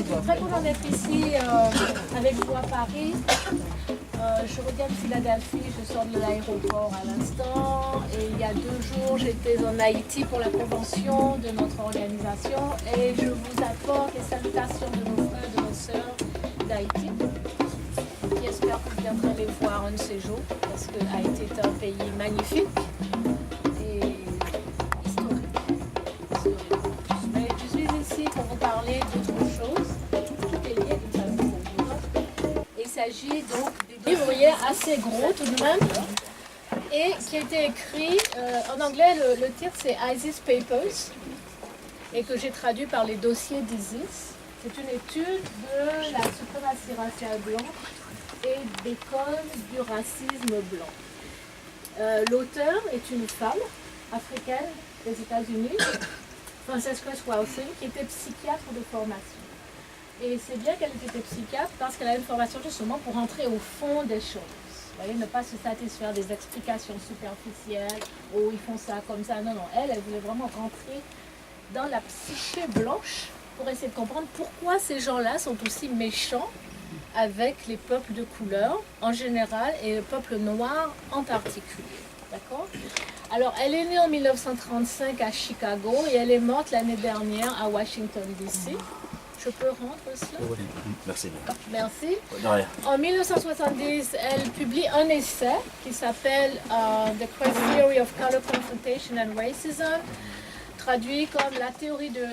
suis très contente d'être ici avec vous à Paris. Je reviens de Philadelphie, je sors de l'aéroport à l'instant. Et il y a 2 jours, j'étais en Haïti pour la convention de notre organisation. Et je vous apporte les salutations de nos frères et de nos sœurs d'Haïti. J'espère que vous viendrez les voir un de ces jours, parce que Haïti est un pays magnifique et historique. Mais je suis ici pour vous parler d'autre chose. Tout est lié d'une façon ou d'une autre. Il s'agit donc d'un livre assez gros tout de même, et qui a été écrit en anglais. Le titre c'est ISIS Papers, et que j'ai traduit par les dossiers d'ISIS. C'est une étude de la suprématie raciale blanche et des causes du racisme blanc. L'auteur est une femme africaine des États-Unis, Francesca Swalsing, qui était psychiatre de formation. Et c'est bien qu'elle était psychiatre parce qu'elle a une formation justement pour entrer au fond des choses. Vous voyez, ne pas se satisfaire des explications superficielles, oh ils font ça comme ça. Non, non, elle voulait vraiment rentrer dans la psyché blanche pour essayer de comprendre pourquoi ces gens-là sont aussi méchants avec les peuples de couleur en général et le peuple noir en particulier. D'accord ? Alors, elle est née en 1935 à Chicago et elle est morte l'année dernière à Washington, D.C. Je peux rendre cela ? Oui, merci. Merci. De rien. En 1970, elle publie un essai qui s'appelle The Quest Theory of Color Confrontation and Racism, traduit comme la théorie de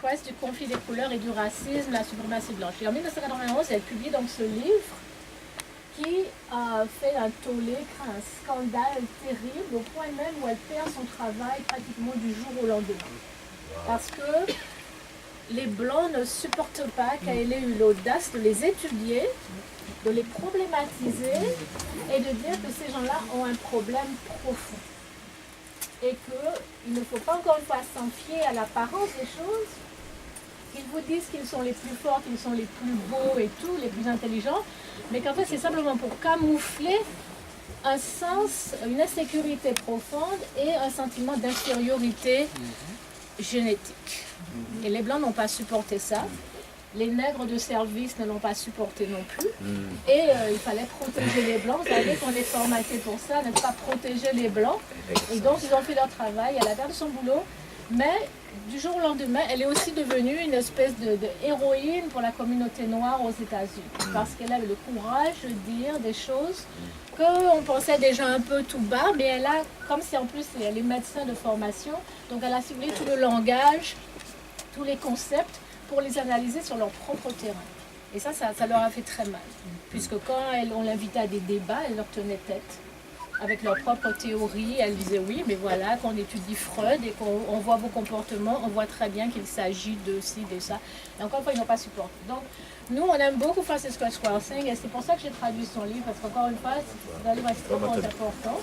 Quest du conflit des couleurs et du racisme, la suprématie blanche. Et en 1991, elle publie donc ce livre qui fait un tollé, crée un scandale terrible, au point même où elle perd son travail pratiquement du jour au lendemain. Parce que les Blancs ne supportent pas qu'elle ait eu l'audace de les étudier, de les problématiser et de dire que ces gens-là ont un problème profond. Et qu'il ne faut pas encore une fois s'en fier à l'apparence des choses. Ils vous disent qu'ils sont les plus forts, qu'ils sont les plus beaux et tout, les plus intelligents, mais qu'en fait c'est simplement pour camoufler un sens, une insécurité profonde et un sentiment d'infériorité génétique. Et les Blancs n'ont pas supporté ça. Les nègres de service ne l'ont pas supporté non plus. Et il fallait protéger les Blancs. Vous savez qu'on est formaté pour ça, n'est-ce pas, protéger les Blancs. Et donc ils ont fait leur travail, elle a perdu son boulot. Mais du jour au lendemain, elle est aussi devenue une espèce de héroïne pour la communauté noire aux États-Unis. Parce qu'elle avait le courage de dire des choses qu'on pensait déjà un peu tout bas. Mais elle a, comme si en plus elle est médecin de formation, donc elle a ciblé tout le langage, tous les concepts, pour les analyser sur leur propre terrain. Et ça leur a fait très mal. Puisque quand on l'invitait à des débats, elle leur tenait tête. Avec leur propre théorie, elle disait oui, mais voilà, quand on étudie Freud et qu'on voit vos comportements, on voit très bien qu'il s'agit de ci, de ça. Et encore une fois, ils n'ont pas supporté. Donc, nous, on aime beaucoup Francesca Swalsing et c'est pour ça que j'ai traduit son livre, parce qu'encore une fois, c'est un livre extrêmement important.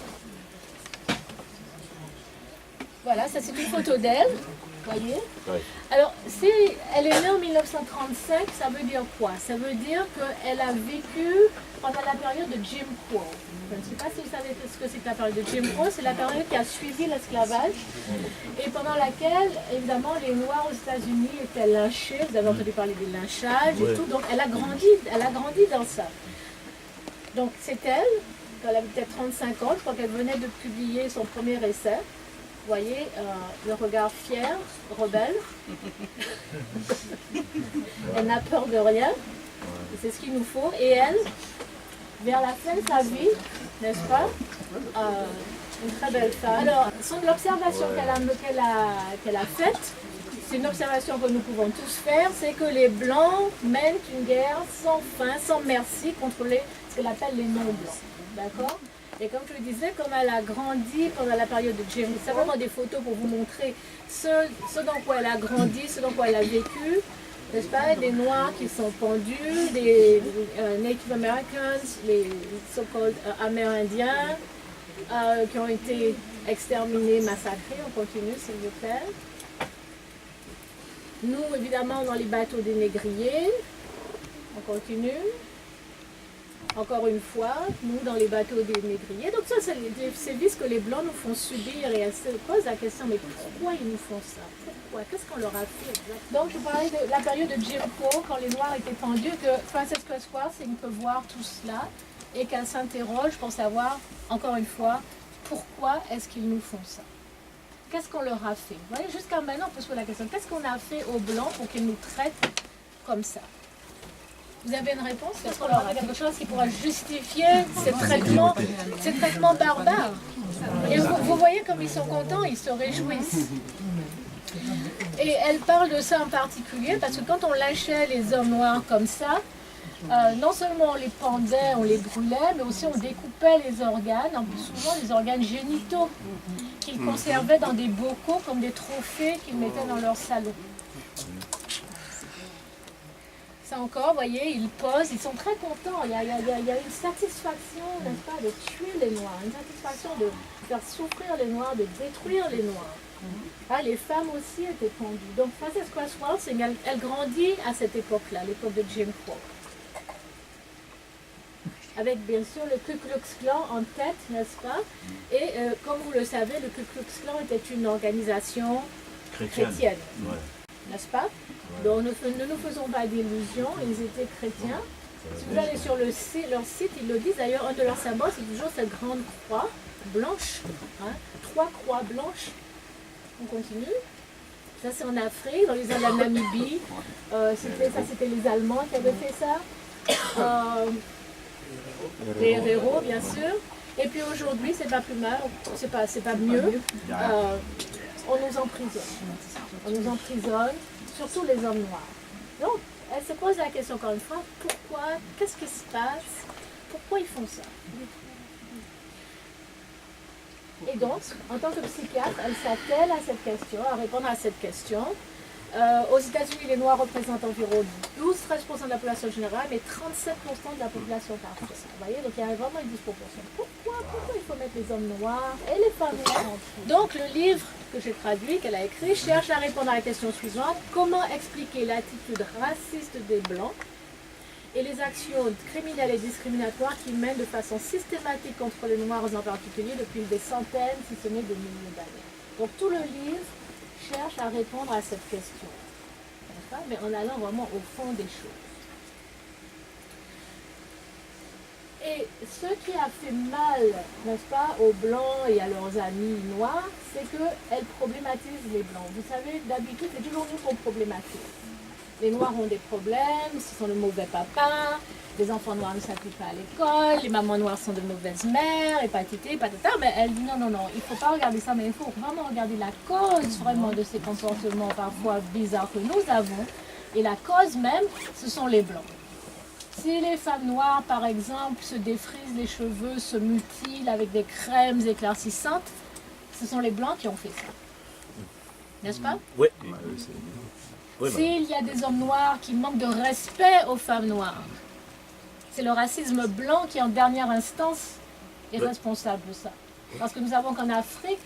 Voilà, ça c'est une photo d'elle. Voyez. Oui. Alors, si elle est née en 1935, ça veut dire quoi? Ça veut dire qu'elle a vécu pendant la période de Jim Crow. Je ne sais pas si vous savez ce que c'est que la période de Jim Crow. C'est la période qui a suivi l'esclavage et pendant laquelle, évidemment, les Noirs aux États-Unis étaient lynchés. Vous avez entendu parler des lynchages et tout. Donc, elle a grandi dans ça. Donc, c'est elle, quand elle avait peut-être 35 ans, je crois qu'elle venait de publier son premier essai. Vous voyez, le regard fier, rebelle. Elle n'a peur de rien. C'est ce qu'il nous faut. Et elle, vers la fin de sa vie, n'est-ce pas, une très belle femme. Alors, l'observation qu'elle a faite, c'est une observation que nous pouvons tous faire, c'est que les Blancs mènent une guerre sans fin, sans merci contre ce qu'elle appelle les non-Blancs. D'accord ? Et comme je le disais, comme elle a grandi pendant la période de Jim Crow, c'est vraiment des photos pour vous montrer ce dans quoi elle a grandi, ce dans quoi elle a vécu, n'est-ce pas, des Noirs qui sont pendus, des Native Americans, les so-called Amérindiens, qui ont été exterminés, massacrés. On continue, s'il vous plaît. Nous, évidemment, dans les bateaux des négriers, on continue. encore une fois, nous dans les bateaux des négriers. Donc ça, c'est des sévices que les Blancs nous font subir et elles se posent la question, mais pourquoi ils nous font ça? Pourquoi? Qu'est-ce qu'on leur a fait exactement? Donc je parlais de la période de Jim Crow, quand les Noirs étaient pendus, que Frances Cress Welsing peut voir tout cela et qu'elle s'interroge pour savoir, encore une fois, pourquoi est-ce qu'ils nous font ça? Qu'est-ce qu'on leur a fait? Vous voyez, jusqu'à maintenant, on peut se poser la question, qu'est-ce qu'on a fait aux Blancs pour qu'ils nous traitent comme ça? Vous avez une réponse? Est-ce qu'on leur a quelque chose qui pourra justifier ces traitements barbares? Et vous voyez comme ils sont contents, ils se réjouissent. Et elle parle de ça en particulier parce que quand on lynchait les hommes noirs comme ça, non seulement on les pendait, on les brûlait, mais aussi on découpait les organes, en plus souvent les organes génitaux, qu'ils conservaient dans des bocaux comme des trophées qu'ils mettaient dans leur salon. Ça encore, vous voyez, ils posent, ils sont très contents. Il y a une satisfaction, n'est-ce pas, de tuer les Noirs, une satisfaction de faire souffrir les Noirs, de détruire les Noirs. Ah, les femmes aussi étaient pendues. Donc Frances Cress Welsing, elle grandit à cette époque-là, l'époque de Jim Crow. Avec bien sûr le Ku Klux Klan en tête, n'est-ce pas? Et comme vous le savez, le Ku Klux Klan était une organisation chrétienne. Ouais. N'est-ce pas? Ouais. Donc ne nous faisons pas d'illusions, ils étaient chrétiens. Si vous allez sur leur site, ils le disent d'ailleurs, un de leurs symboles, c'est toujours cette grande croix blanche, hein, 3 croix blanches. On continue. Ça c'est en Afrique, dans les îles de la Namibie. C'était les Allemands qui avaient fait ça. Les héros, bien sûr. Et puis aujourd'hui, c'est pas plus mal, c'est pas mieux. On nous emprisonne. On nous emprisonne, surtout les hommes noirs. Donc, elle se pose la question encore une fois, pourquoi? Qu'est-ce qui se passe? Pourquoi ils font ça? Et donc, en tant que psychiatre, elle s'attelle à cette question, à répondre à cette question. Aux États-Unis, les Noirs représentent environ 12-13% de la population générale, mais 37% de la population parfaite. Vous voyez, donc il y a vraiment une disproportion. Pourquoi il faut mettre les hommes noirs et les femmes noires? Donc le livre que j'ai traduit, qu'elle a écrit, cherche à répondre à la question suivante. Comment expliquer l'attitude raciste des Blancs et les actions criminelles et discriminatoires qui mènent de façon systématique contre les Noirs en particulier depuis des centaines, si ce n'est des milliers d'années. Donc tout le livre cherche à répondre à cette question, mais en allant vraiment au fond des choses. Et ce qui a fait mal, n'est-ce pas, aux Blancs et à leurs amis noirs, c'est qu'elles problématisent les Blancs. Vous savez, d'habitude, c'est toujours nous qu'on problématise. Les Noirs ont des problèmes, ce sont de mauvais papas, les enfants noirs ne s'appuient pas à l'école, les mamans noires sont de mauvaises mères, hépatité, patata. Mais elle dit non, il ne faut pas regarder ça, mais il faut vraiment regarder la cause vraiment de ces comportements parfois bizarres que nous avons. Et la cause même, ce sont les Blancs. Si les femmes noires, par exemple, se défrisent les cheveux, se mutilent avec des crèmes éclaircissantes, ce sont les Blancs qui ont fait ça. N'est-ce pas? Oui. S'il y a des hommes noirs qui manquent de respect aux femmes noires, c'est le racisme blanc qui, en dernière instance, est responsable de ça. Parce que nous savons qu'en Afrique,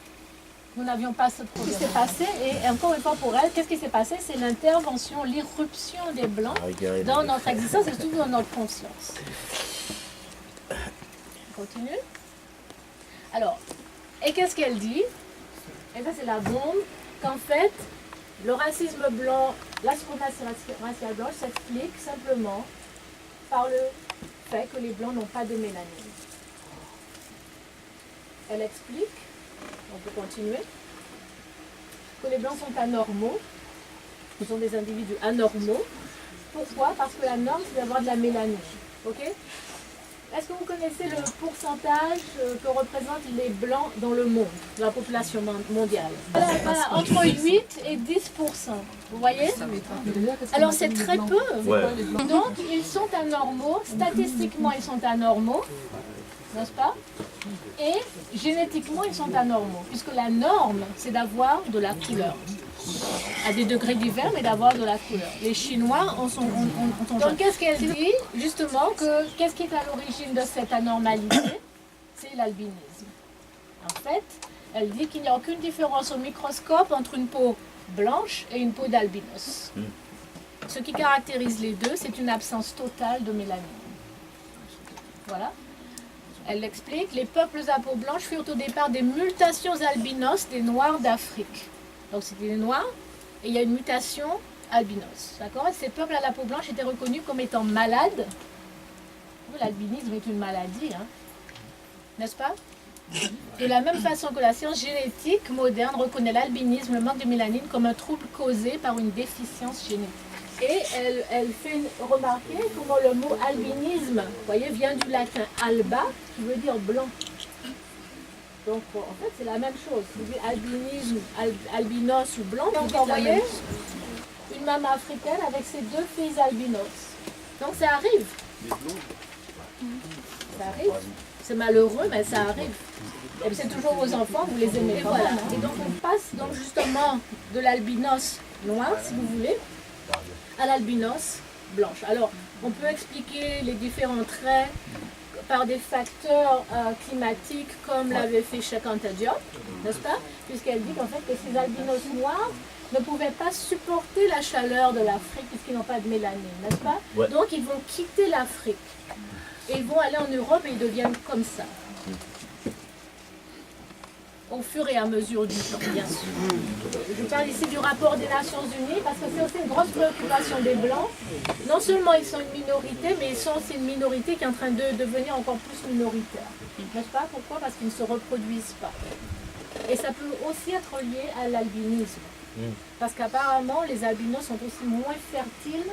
nous n'avions pas ce problème. Ce qui s'est passé, et encore une fois pour elle, qu'est-ce qui s'est passé? C'est l'intervention, l'irruption des Blancs dans notre existence et surtout dans notre conscience. On continue. Alors, et qu'est-ce qu'elle dit? Et ça, c'est la bombe, qu'en fait, le racisme blanc, la suprématie raciale blanche s'explique simplement par le fait que les Blancs n'ont pas de mélanine. Elle explique, on peut continuer, que les Blancs sont anormaux, ce sont des individus anormaux. Pourquoi? Parce que la norme, c'est d'avoir de la mélanine. Ok? Est-ce que vous connaissez le pourcentage que représentent les Blancs dans le monde, dans la population mondiale? Voilà, entre 8 et 10%. Vous voyez? Alors c'est très peu. Ouais. Donc ils sont anormaux, statistiquement ils sont anormaux, n'est-ce pas? Et génétiquement ils sont anormaux, puisque la norme c'est d'avoir de la couleur. À des degrés divers, mais d'avoir de la couleur. Les Chinois en sont... Donc qu'est-ce qu'elle dit? Justement, qu'est-ce qui est à l'origine de cette anormalité? C'est l'albinisme. En fait, elle dit qu'il n'y a aucune différence au microscope entre une peau blanche et une peau d'albinos. Ce qui caractérise les deux, c'est une absence totale de mélanine. Voilà. Elle l'explique. Les peuples à peau blanche furent au départ des mutations albinos des Noirs d'Afrique. Donc c'était des Noirs et il y a une mutation albinos. D'accord? Ces peuples à la peau blanche étaient reconnus comme étant malades. L'albinisme est une maladie, hein, n'est-ce pas? De la même façon que la science génétique moderne reconnaît l'albinisme, le manque de mélanine, comme un trouble causé par une déficience génétique. Et elle fait remarquer comment le mot albinisme, vous voyez, vient du latin alba, qui veut dire blanc. Donc en fait c'est la même chose. Vous dites albinisme, albinos ou blanc, donc vous voyez une maman africaine avec ses deux filles albinos. Donc ça arrive. Ça arrive. C'est malheureux, mais ça arrive. Et c'est toujours vos enfants, vous les aimez. Et voilà. Et donc on passe donc justement de l'albinos noir, si vous voulez, à l'albinos blanche. Alors, on peut expliquer les différents traits par des facteurs climatiques, comme l'avait fait Cheikh Anta Diop, n'est-ce pas? Puisqu'elle dit qu'en fait que ces albinos noirs ne pouvaient pas supporter la chaleur de l'Afrique puisqu'ils n'ont pas de mélanine, n'est-ce pas? Ouais. Donc ils vont quitter l'Afrique et ils vont aller en Europe et ils deviennent comme ça. Au fur et à mesure du temps, bien sûr. Je parle ici du rapport des Nations Unies parce que c'est aussi une grosse préoccupation des Blancs. Non seulement ils sont une minorité, mais ils sont aussi une minorité qui est en train de devenir encore plus minoritaire. N'est-ce pas? Pourquoi? Parce qu'ils ne se reproduisent pas. Et ça peut aussi être lié à l'albinisme. Parce qu'apparemment, les albinos sont aussi moins fertiles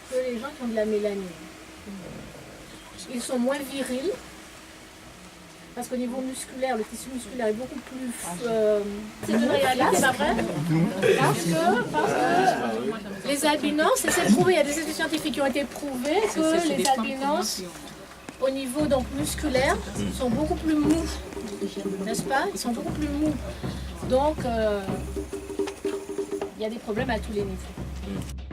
que les gens qui ont de la mélanine. Ils sont moins virils. Parce qu'au niveau musculaire, le tissu musculaire est beaucoup plus... c'est une réalité, c'est pas vrai? Parce que les albinos, et c'est prouvé, il y a des études scientifiques qui ont été prouvées que les albinos, au niveau donc musculaire, sont beaucoup plus mous. N'est-ce pas? Ils sont beaucoup plus mous. Donc, il y a des problèmes à tous les niveaux.